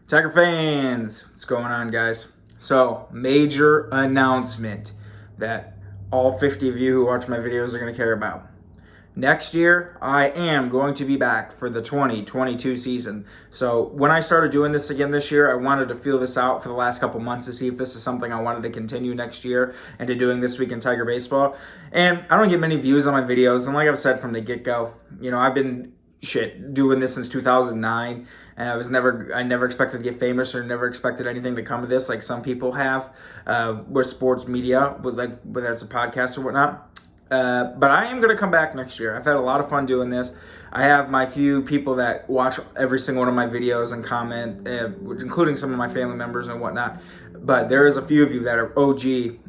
Tiger fans, what's going on, guys? So, major announcement that all 50 of you who watch my videos are going to care about. Next year, I am going to be back for the 2022 season. So when I started doing this again this year, I wanted to feel this out for the last couple months to see if this is something I wanted to continue next year and to doing This Week in Tiger Baseball. And I don't get many views on my videos. And like I've said from the get-go, I've been doing this since 2009, and I never expected to get famous or never expected anything to come of this like some people have with sports media, whether it's a podcast or whatnot. But I am going to come back next year. I've had a lot of fun doing this. I have my few people that watch every single one of my videos and comment, including some of my family members and whatnot. But there is a few of you that are OG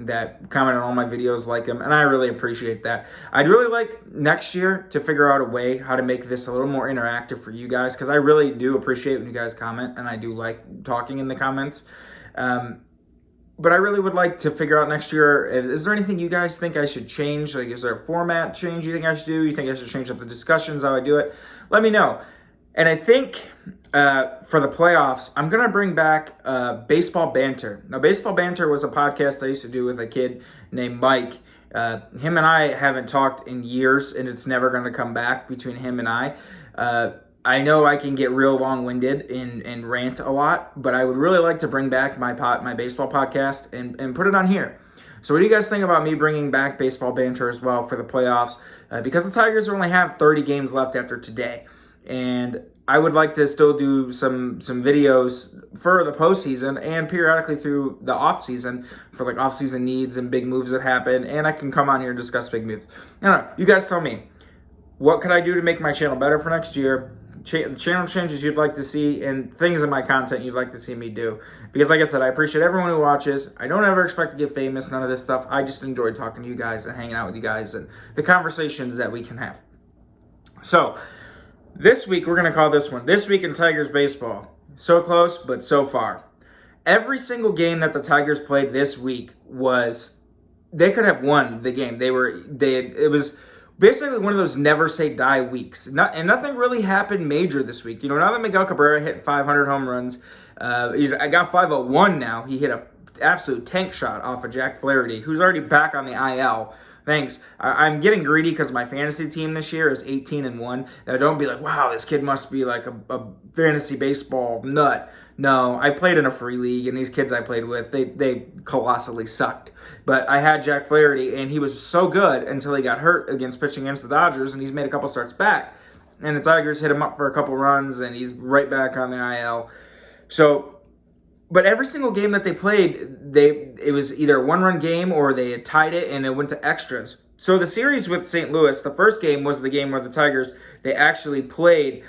that comment on all my videos, like them, and I really appreciate that. I'd really like next year to figure out a way how to make this a little more interactive for you guys, because I really do appreciate when you guys comment, and I do like talking in the comments. But I really would like to figure out next year, is there anything you guys think I should change? Like, is there a format change you think I should do? You think I should change up the discussions, how I do it? Let me know. And I think for the playoffs, I'm going to bring back Baseball Banter. Now, Baseball Banter was a podcast I used to do with a kid named Mike. Him and I haven't talked in years, and it's never going to come back between him and I. I know I can get real long-winded and rant a lot, but I would really like to bring back my baseball podcast and put it on here. So what do you guys think about me bringing back Baseball Banter as well for the playoffs? Because the Tigers only have 30 games left after today. And I would like to still do some videos for the postseason and periodically through the offseason for like offseason needs and big moves that happen. And I can come on here and discuss big moves. I don't know. You guys tell me. What could I do to make my channel better for next year? Channel changes you'd like to see, and things in my content you'd like to see me do. Because like I said, I appreciate everyone who watches. I don't ever expect to get famous, none of this stuff. I just enjoy talking to you guys and hanging out with you guys and the conversations that we can have. So, this week we're going to call this one This Week in Tigers Baseball. So close, but so far. Every single game that the Tigers played this week they could have won the game. It was basically one of those never say die weeks. And nothing really happened major this week. Now that Miguel Cabrera hit 500 home runs, I got 501 now. He hit an absolute tank shot off of Jack Flaherty, who's already back on the IL. Thanks. I'm getting greedy because my fantasy team this year is 18-1. Now don't be like, wow, this kid must be like a fantasy baseball nut. No, I played in a free league, and these kids I played with, they colossally sucked. But I had Jack Flaherty, and he was so good until he got hurt pitching against the Dodgers, and he's made a couple starts back. And the Tigers hit him up for a couple runs, and he's right back on the IL. But every single game that they played, it was either a one-run game or they had tied it, and it went to extras. So the series with St. Louis, the first game was the game where the Tigers, they actually played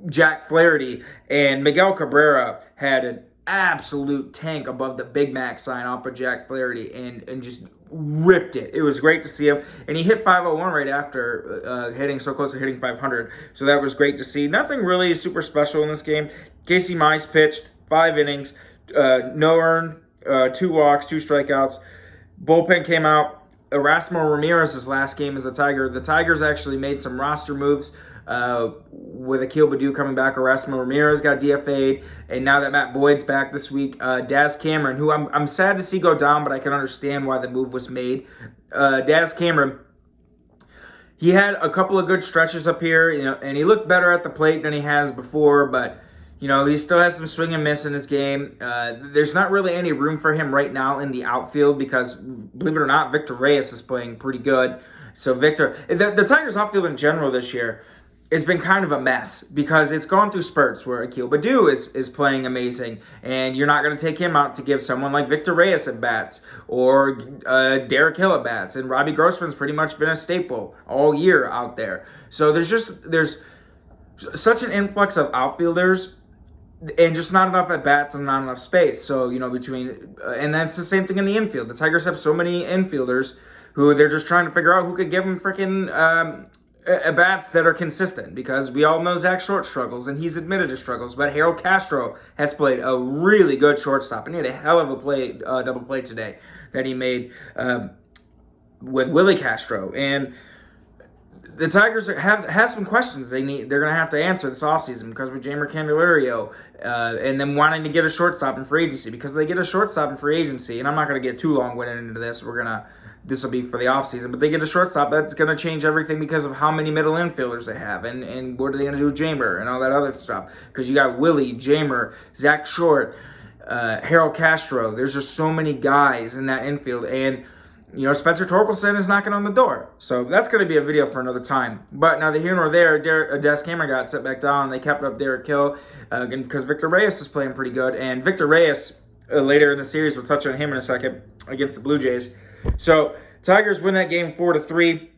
Jack Flaherty, and Miguel Cabrera had an absolute tank above the Big Mac sign off of Jack Flaherty and just ripped it. It was great to see him, and he hit 501 right after hitting so close to hitting 500, so that was great to see. Nothing really super special in this game. Casey Mize pitched 5 innings, no earned, 2 walks, 2 strikeouts. Bullpen came out. Erasmo Ramirez's last game as the Tiger. The Tigers actually made some roster moves with Akil Baddoo coming back. Erasmo Ramirez got DFA'd, and now that Matt Boyd's back this week, Daz Cameron, who I'm sad to see go down, but I can understand why the move was made. Daz Cameron, he had a couple of good stretches up here, and he looked better at the plate than he has before, but he still has some swing and miss in his game. There's not really any room for him right now in the outfield because, believe it or not, Victor Reyes is playing pretty good. So the Tigers outfield in general this year has been kind of a mess because it's gone through spurts where Akil Baddoo is playing amazing, and you're not going to take him out to give someone like Victor Reyes at bats or Derek Hill at bats. And Robbie Grossman's pretty much been a staple all year out there. So there's such an influx of outfielders and just not enough at bats and not enough space. So, and that's the same thing in the infield. The Tigers have so many infielders who they're just trying to figure out who could give them freaking at bats that are consistent, because we all know Zach Short struggles, and he's admitted his struggles. But Harold Castro has played a really good shortstop, and he had a hell of a double play today that he made with Willie Castro. And the Tigers have some questions they're going to have to answer this offseason because with Jeimer Candelario and them wanting to get a shortstop in free agency, because they get a shortstop in free agency, and I'm not going to get too long-winded into this. This will be for the offseason, but they get a shortstop, that's going to change everything because of how many middle infielders they have and what are they going to do with Jeimer and all that other stuff, because you got Willie, Jeimer, Zach Short, Harold Castro. There's just so many guys in that infield, and Spencer Torkelson is knocking on the door. So that's going to be a video for another time. But neither here nor there, Des Cameron got set back down. They kept up Derek Hill because Victor Reyes is playing pretty good. And Victor Reyes, later in the series, we'll touch on him in a second, against the Blue Jays. So Tigers win that game 4-3.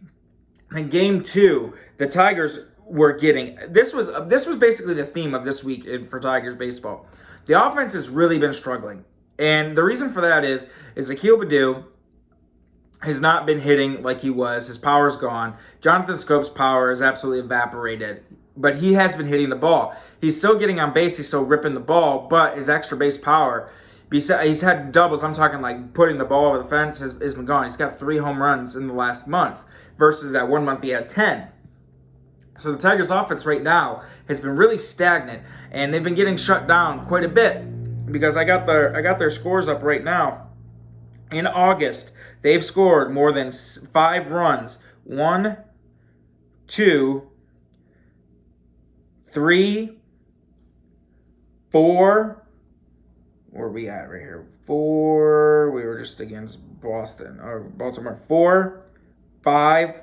In game 2, the Tigers were getting... This was basically the theme of this week for Tigers baseball. The offense has really been struggling. And the reason for that is Akil Baddoo has not been hitting like he was. His power's gone. Jonathan Scope's power is absolutely evaporated. But he has been hitting the ball. He's still getting on base. He's still ripping the ball. But his extra base power, he's had doubles. I'm talking like putting the ball over the fence has been gone. He's got 3 home runs in the last month versus that 1 month he had 10. So the Tigers' offense right now has been really stagnant. And they've been getting shut down quite a bit. Because I got their scores up right now. In August, they've scored more than 5 runs. 1, 2, 3, 4. Where are we at right here? 4. We were just against Boston or Baltimore. 4, 5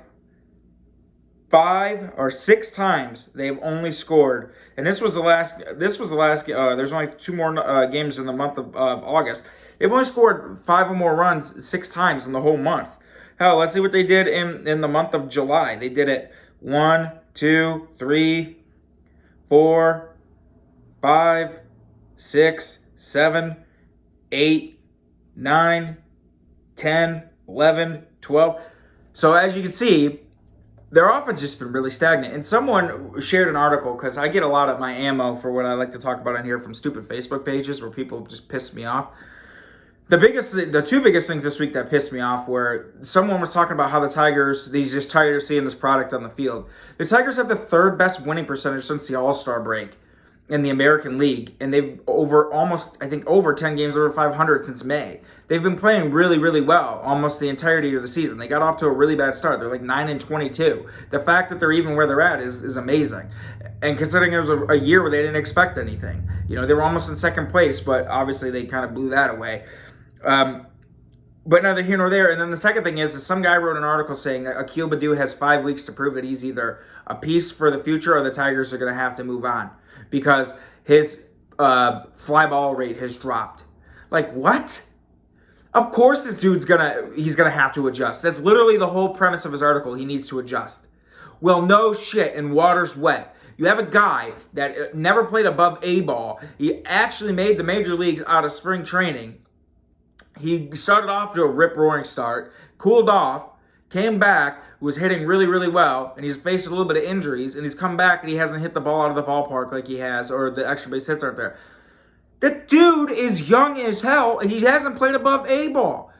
or 6 times they've only scored, and this was the last. There's only 2 more games in the month of August. They've only scored 5 or more runs 6 times in the whole month. Hell, let's see what they did in the month of July. They did it 1, 2, 3, 4, 5, 6, 7, 8, 9, 10, 11, 12. So as you can see, their offense has just been really stagnant. And someone shared an article, because I get a lot of my ammo for what I like to talk about on here from stupid Facebook pages where people just piss me off. The 2 biggest things this week that pissed me off were someone was talking about how the Tigers, he's just tired of seeing this product on the field. The Tigers have the 3rd best winning percentage since the All-Star break in the American League, and they've over 10 games over 500 since May. They've been playing really, really well almost the entirety of the season. They got off to a really bad start. They're like 9-22. The fact that they're even where they're at is amazing. And considering it was a year where they didn't expect anything. They were almost in 2nd place, but obviously they kind of blew that away. But neither here nor there. And then the second thing is some guy wrote an article saying that Akil Baddoo has 5 weeks to prove that he's either a piece for the future or the Tigers are going to have to move on because his fly ball rate has dropped. Like, what? Of course this dude's he's gonna have to adjust. That's literally the whole premise of his article. He needs to adjust. Well, no shit, and water's wet. You have a guy that never played above A ball. He actually made the major leagues out of spring training. He started off to a rip-roaring start, cooled off, came back, was hitting really, really well, and he's faced a little bit of injuries, and he's come back and he hasn't hit the ball out of the ballpark like he has, or the extra base hits aren't there. The dude is young as hell, and he hasn't played above A ball.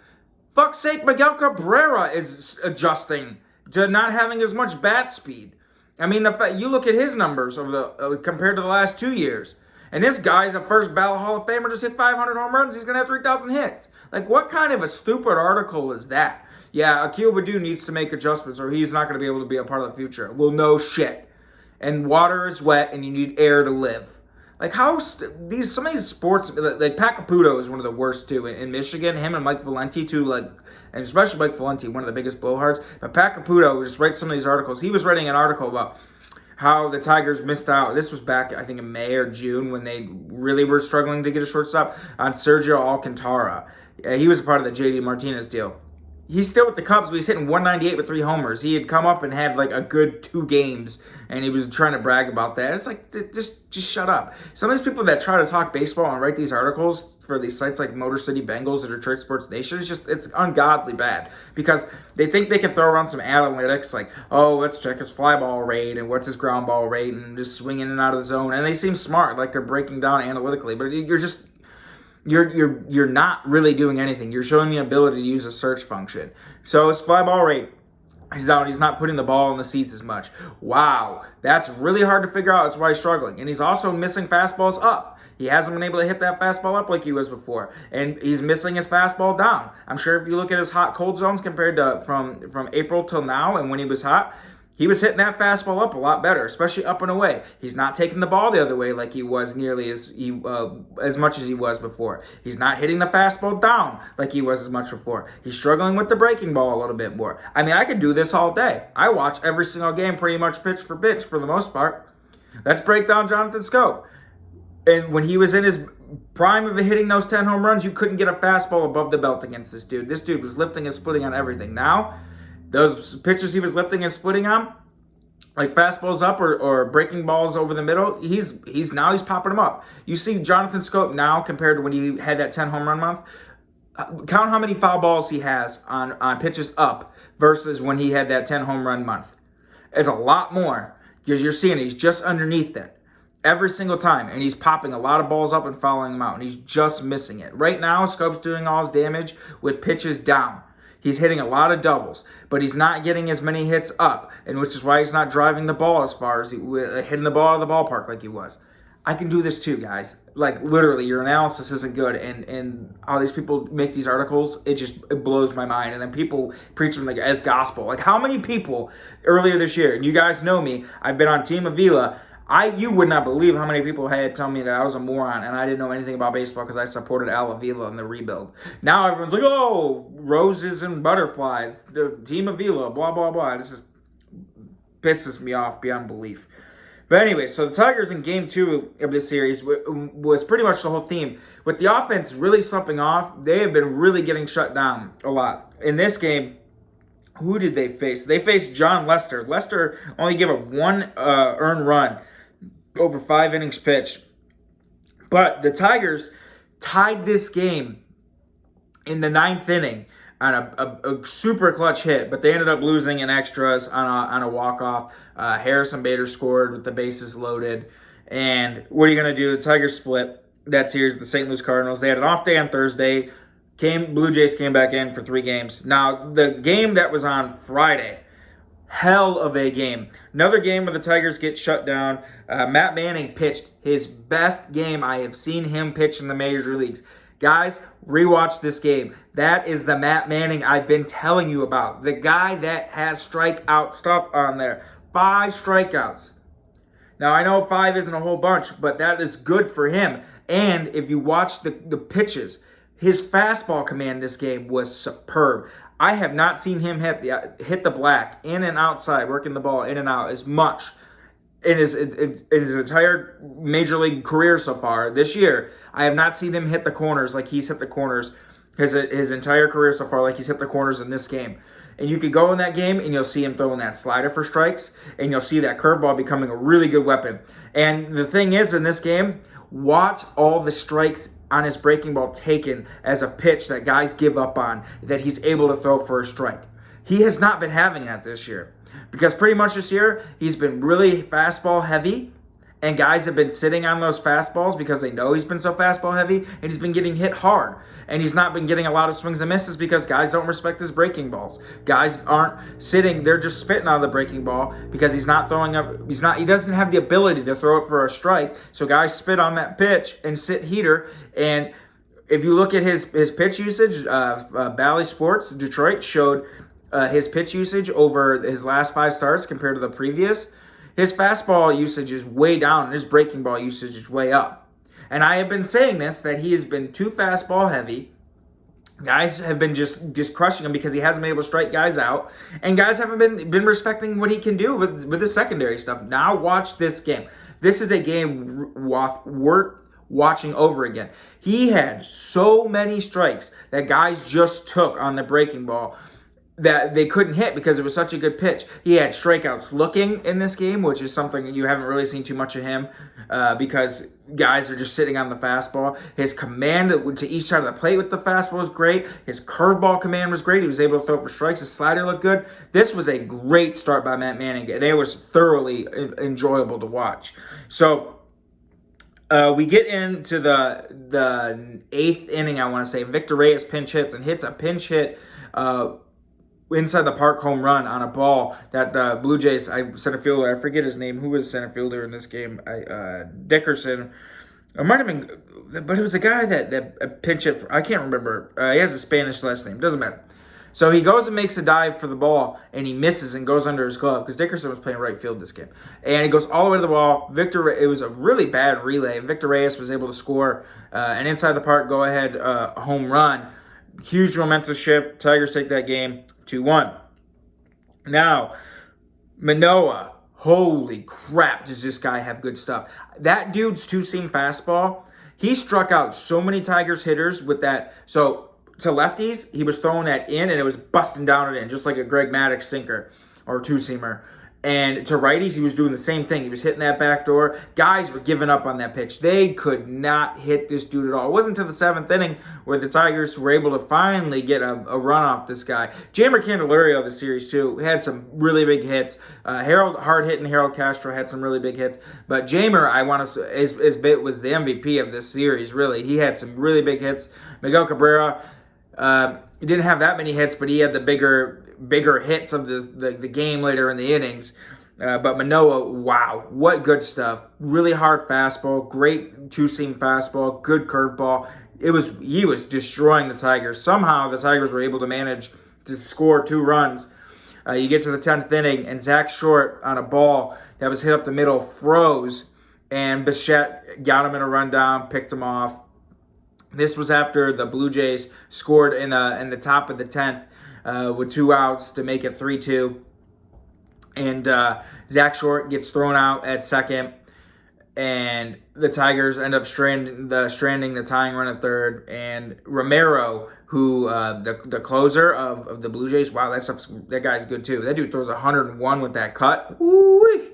Fuck's sake, Miguel Cabrera is adjusting to not having as much bat speed. I mean, you look at his numbers compared to the last 2 years. And this guy's a first ballot Hall of Famer, just hit 500 home runs. He's going to have 3,000 hits. Like, what kind of a stupid article is that? Yeah, Akil Baddoo needs to make adjustments or he's not going to be able to be a part of the future. Well, no shit. And water is wet and you need air to live. Like, some of these sports, like Pat Caputo is one of the worst, too, in Michigan. Him and Mike Valenti, too, and especially Mike Valenti, one of the biggest blowhards. But Pat Caputo just writes some of these articles. He was writing an article about how the Tigers missed out. This was back, I think, in May or June when they really were struggling to get a shortstop on Sergio Alcantara. He was a part of the J.D. Martinez deal. He's still with the Cubs, but he's hitting 198 with 3 homers. He had come up and had like a good 2 games, and he was trying to brag about that. It's like, just shut up. Some of these people that try to talk baseball and write these articles for these sites like Motor City Bengals or Detroit Sports Nation, it's ungodly bad because they think they can throw around some analytics like, oh, let's check his fly ball rate and what's his ground ball rate and just swing in and out of the zone. And they seem smart, like they're breaking down analytically, but you're not really doing anything. You're showing the ability to use a search function. So his fly ball rate He's down. He's not putting the ball in the seats as much. Wow. That's really hard to figure out. That's why he's struggling. And he's also missing fastballs up. He hasn't been able to hit that fastball up like he was before. And he's missing his fastball down. I'm sure if you look at his hot cold zones compared to from April till now and when he was hot, he was hitting that fastball up a lot better, especially up and away. He's not taking the ball the other way like he was nearly as much as he was before. He's not hitting the fastball down like he was as much before. He's struggling with the breaking ball a little bit more. I mean, I could do this all day. I watch every single game pretty much pitch for pitch for the most part. Let's break down Jonathan Scope. And when he was in his prime of hitting those 10 home runs, you couldn't get a fastball above the belt against this dude. This dude was lifting and splitting on everything. Now, those pitches he was lifting and splitting on, like fastballs up or breaking balls over the middle, he's popping them up. You see Jonathan Scope now compared to when he had that 10 home run month. Count how many foul balls he has on pitches up versus when he had that 10 home run month. It's a lot more because you're seeing he's just underneath it every single time, and he's popping a lot of balls up and fouling them out, and he's just missing it. Right now, Scope's doing all his damage with pitches down. He's hitting a lot of doubles, but he's not getting as many hits up, and which is why he's not driving the ball as far as hitting the ball out of the ballpark like he was. I can do this too, guys. Like, literally, your analysis isn't good, and all these people make these articles, it blows my mind, and then people preach them like as gospel. Like, how many people earlier this year, and you guys know me, I've been on Team Avila. You would not believe how many people had told me that I was a moron and I didn't know anything about baseball because I supported Al Avila in the rebuild. Now everyone's like, oh, roses and butterflies, the Team Avila, blah, blah, blah. This just pisses me off beyond belief. But anyway, so the Tigers in Game 2 of this series was pretty much the whole theme. With the offense really slumping off, they have been really getting shut down a lot. In this game, who did they face? They faced John Lester. Lester only gave up one earned run over 5 innings pitched. But the Tigers tied this game in the 9th inning on a super clutch hit, but they ended up losing in extras on a walk-off. Harrison Bader scored with the bases loaded. And what are you going to do? The Tigers split that series with the St. Louis Cardinals. They had an off day on Thursday. Blue Jays came back in for 3 games. Now, the game that was on Friday, hell of a game. Another game where the Tigers get shut down. Matt Manning pitched his best game I have seen him pitch in the major leagues. Guys, rewatch this game. That is the Matt Manning I've been telling you about. The guy that has strikeout stuff on there. 5 strikeouts. Now, I know 5 isn't a whole bunch, but that is good for him. And if you watch the pitches, his fastball command this game was superb. I have not seen him hit the black in and outside, working the ball in and out as much in his entire major league career so far this year. I have not seen him hit the corners like he's hit the corners his entire career so far, like he's hit the corners in this game. And you could go in that game and you'll see him throwing that slider for strikes, and you'll see that curveball becoming a really good weapon. And the thing is, in this game, watch all the strikes on his breaking ball taken as a pitch that guys give up on, that he's able to throw for a strike. He has not been having that this year, because pretty much this year he's been really fastball heavy, and guys have been sitting on those fastballs because they know he's been so fastball heavy, and he's been getting hit hard. And he's not been getting a lot of swings and misses because guys don't respect his breaking balls. Guys aren't sitting, they're just spitting on the breaking ball because he's not throwing up, he doesn't have the ability to throw it for a strike. So guys spit on that pitch and sit heater. And if you look at his pitch usage, Bally Sports Detroit showed his pitch usage over his last 5 starts compared to the previous. His fastball usage is way down, and his breaking ball usage is way up. And I have been saying this, that he has been too fastball heavy. Guys have been just crushing him because he hasn't been able to strike guys out. And guys haven't been respecting what he can do with his secondary stuff. Now watch this game. This is a game worth watching over again. He had so many strikes that guys just took on the breaking ball that they couldn't hit because it was such a good pitch. He had strikeouts looking in this game, which is something you haven't really seen too much of him because guys are just sitting on the fastball. His command to each side of the plate with the fastball was great. His curveball command was great. He was able to throw for strikes. His slider looked good. This was a great start by Matt Manning, and it was thoroughly enjoyable to watch. So we get into the 8th inning, I want to say. Victor Reyes pinch hits and hits a pinch hit inside the park home run on a ball that the Blue Jays, center fielder, I forget his name, who was center fielder in this game, Dickerson. It might have been, but it was a guy that pinch hit. I can't remember. He has a Spanish last name. Doesn't matter. So he goes and makes a dive for the ball, and he misses and goes under his glove because Dickerson was playing right field this game. And he goes all the way to the ball. It was a really bad relay. Victor Reyes was able to score an inside the park go-ahead home run. Huge momentum shift. Tigers take that game 2-1. Now, Manoah. Holy crap, does this guy have good stuff. That dude's two-seam fastball, he struck out so many Tigers hitters with that. So to lefties, he was throwing that in, and it was busting down it in, just like a Greg Maddux sinker or two-seamer. And to righties, he was doing the same thing. He was hitting that back door. Guys were giving up on that pitch. They could not hit this dude at all. It wasn't until the 7th inning where the Tigers were able to finally get a run off this guy. Jeimer Candelario of the series, too, had some really big hits. Hard-hitting Harold Castro had some really big hits. But Jeimer, I want to say, was the MVP of this series, really. He had some really big hits. Miguel Cabrera, he didn't have that many hits, but he had the bigger hits of the game later in the innings. But Manoah, wow, what good stuff. Really hard fastball, great two-seam fastball, good curveball. He was destroying the Tigers. Somehow the Tigers were able to manage to score 2 runs. You get to the 10th inning, and Zach Short on a ball that was hit up the middle froze, and Bichette got him in a rundown, picked him off. This was after the Blue Jays scored in the top of the 10th with 2 outs to make it 3-2. And Zach Short gets thrown out at second, and the Tigers end up stranding the tying run at third. And Romero, who the closer of the Blue Jays, wow, that guy's good too. That dude throws 101 with that cut. Woo-wee.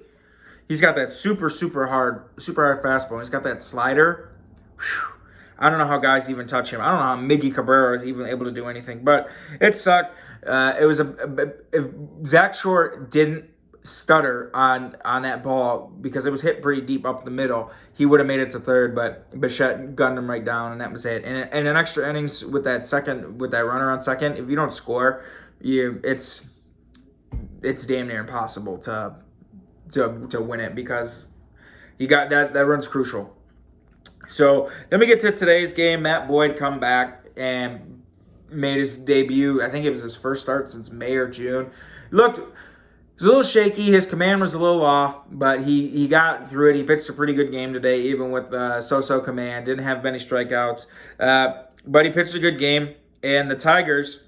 He's got that super hard fastball. He's got that slider. Whew. I don't know how guys even touch him. I don't know how Miggy Cabrera is even able to do anything, but it sucked. If Zach Short didn't stutter on that ball because it was hit pretty deep up the middle, he would have made it to third, but Bichette gunned him right down, and that was it. And in extra innings with that runner on second, if you don't score, it's damn near impossible to win it because you got that run's crucial. So then we get to today's game. Matt Boyd come back and made his debut. I think it was his first start since May or June. He was a little shaky. His command was a little off, but he got through it. He pitched a pretty good game today, even with so-so command. Didn't have many strikeouts, but he pitched a good game. And the Tigers,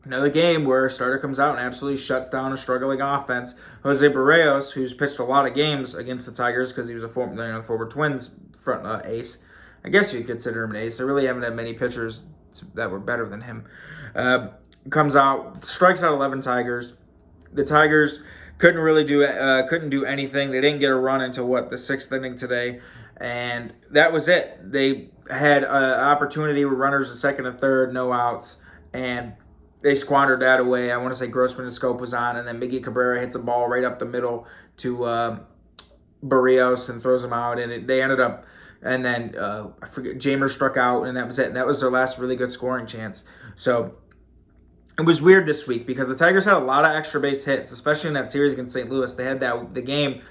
another game where a starter comes out and absolutely shuts down a struggling offense. Jose Barrios, who's pitched a lot of games against the Tigers because he was a former Twins front ace. I guess you could consider him an ace. I really haven't had many pitchers that were better than him. Comes out, strikes out 11 Tigers. The Tigers couldn't do anything. They didn't get a run until the 6th inning today, and that was it. They had an opportunity with runners at second and third, no outs, and they squandered that away. I want to say Grossman and Scope was on, and then Miggy Cabrera hits a ball right up the middle to Barrios and throws him out, and they ended up. And then I forget, Jeimer struck out, and that was it. And that was their last really good scoring chance. So it was weird this week because the Tigers had a lot of extra base hits, especially in that series against St. Louis. They had the game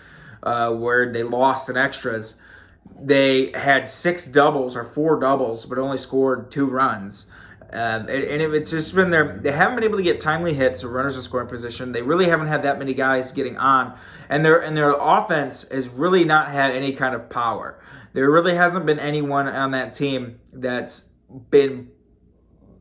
where they lost in extras. They had 6 doubles or 4 doubles, but only scored 2 runs. It's just been they haven't been able to get timely hits or runners in scoring position. They really haven't had that many guys getting on, and their offense has really not had any kind of power. There really hasn't been anyone on that team that's been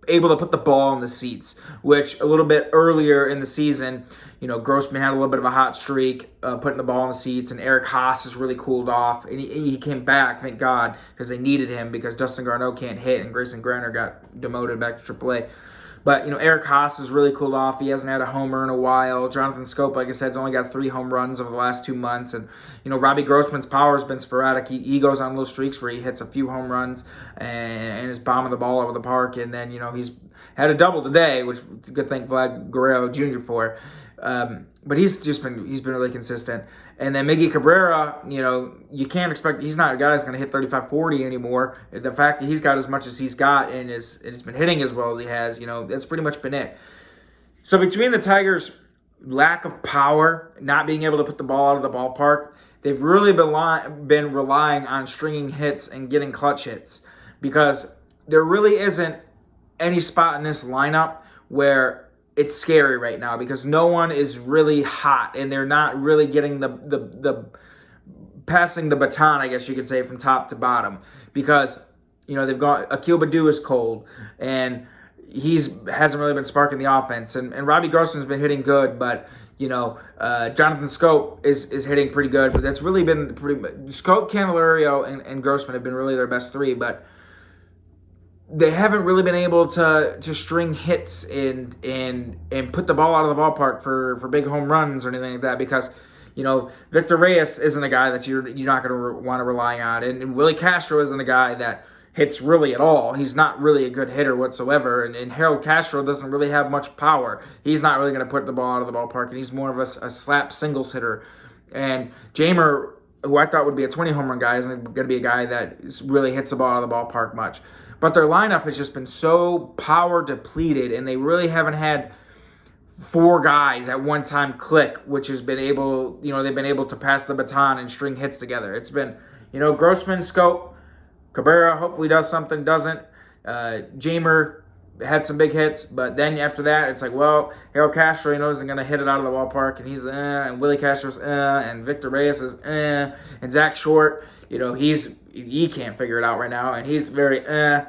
able to put the ball in the seats, which a little bit earlier in the season, Grossman had a little bit of a hot streak, putting the ball in the seats, and Eric Haas has really cooled off, and he came back, thank God, because they needed him because Dustin Garneau can't hit, and Grayson Granner got demoted back to AAA. But, Eric Haas has really cooled off. He hasn't had a homer in a while. Jonathan Scope, like I said, has only got 3 home runs over the last 2 months. And, Robbie Grossman's power has been sporadic. He goes on little streaks where he hits a few home runs and is bombing the ball over the park. And then, he's had a double today, which good thank Vlad Guerrero Jr. for. But he's been really consistent. And then Miggy Cabrera, you can't expect, he's not a guy that's going to hit 35-40 anymore. The fact that he's got as much as he's got and has been hitting as well as he has, that's pretty much been it. So between the Tigers' lack of power, not being able to put the ball out of the ballpark, they've really been relying on stringing hits and getting clutch hits, because there really isn't any spot in this lineup where it's scary right now, because no one is really hot and they're not really getting the passing the baton, I guess you could say, from top to bottom, because they've got Akil Baddoo is cold, and hasn't really been sparking the offense, and Robbie Grossman's been hitting good, but Jonathan Scope is hitting pretty good, but that's really been Scope, Candelario, and Grossman have been really their best three, but they haven't really been able to string hits and put the ball out of the ballpark for big home runs or anything like that, because Victor Reyes isn't a guy that you're not going to want to rely on, and Willie Castro isn't a guy that hits really at all. He's not really a good hitter whatsoever, and Harold Castro doesn't really have much power. He's not really going to put the ball out of the ballpark, and he's more of a slap singles hitter. And Jamer, who I thought would be a 20 home run guy, isn't going to be a guy that really hits the ball out of the ballpark much. But their lineup has just been so power depleted, and they really haven't had four guys at one time click, which has been able, they've been able to pass the baton and string hits together. It's been, Grossman, Scope, Cabrera hopefully does something, doesn't. Jamer had some big hits, but then after that, it's like, well, Harold Castro, isn't going to hit it out of the ballpark, and he's and Willie Castro's and Victor Reyes is and Zach Short, he can't figure it out right now, and he's very and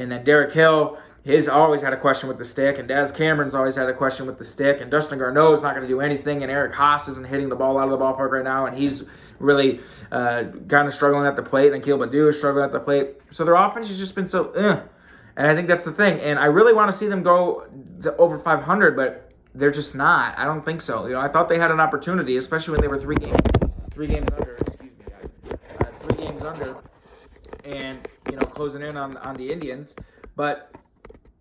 then Derek Hill, he's always had a question with the stick, and Daz Cameron's always had a question with the stick, and Dustin Garneau's not going to do anything, and Eric Haas isn't hitting the ball out of the ballpark right now, and he's really kind of struggling at the plate, and Akil Baddoo is struggling at the plate. So their offense has just been so and I think that's the thing, and I really want to see them go to over 500, but they're just not. I don't think so. I thought they had an opportunity, especially when they were three games under. Excuse me, guys. 3 games under, and closing in on the Indians, but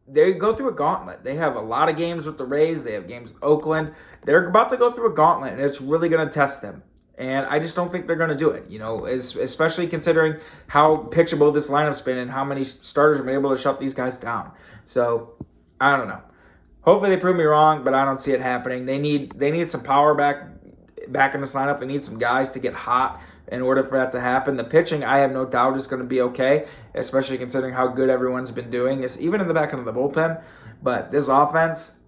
they go through a gauntlet. They have a lot of games with the Rays. They have games with Oakland. They're about to go through a gauntlet, and it's really going to test them. And I just don't think they're going to do it, especially considering how pitchable this lineup's been and how many starters have been able to shut these guys down. So, I don't know. Hopefully they prove me wrong, but I don't see it happening. They need some power back in this lineup. They need some guys to get hot in order for that to happen. The pitching, I have no doubt, is going to be okay, especially considering how good everyone's been doing, even in the back end of the bullpen. But this offense,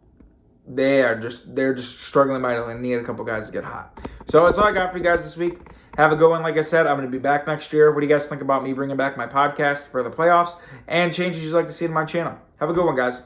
they're just struggling mightily and need a couple guys to get hot. So that's all I got for you guys this week. Have a good one. Like I said, I'm going to be back next year. What do you guys think about me bringing back my podcast for the playoffs and changes you'd like to see in my channel? Have a good one, guys.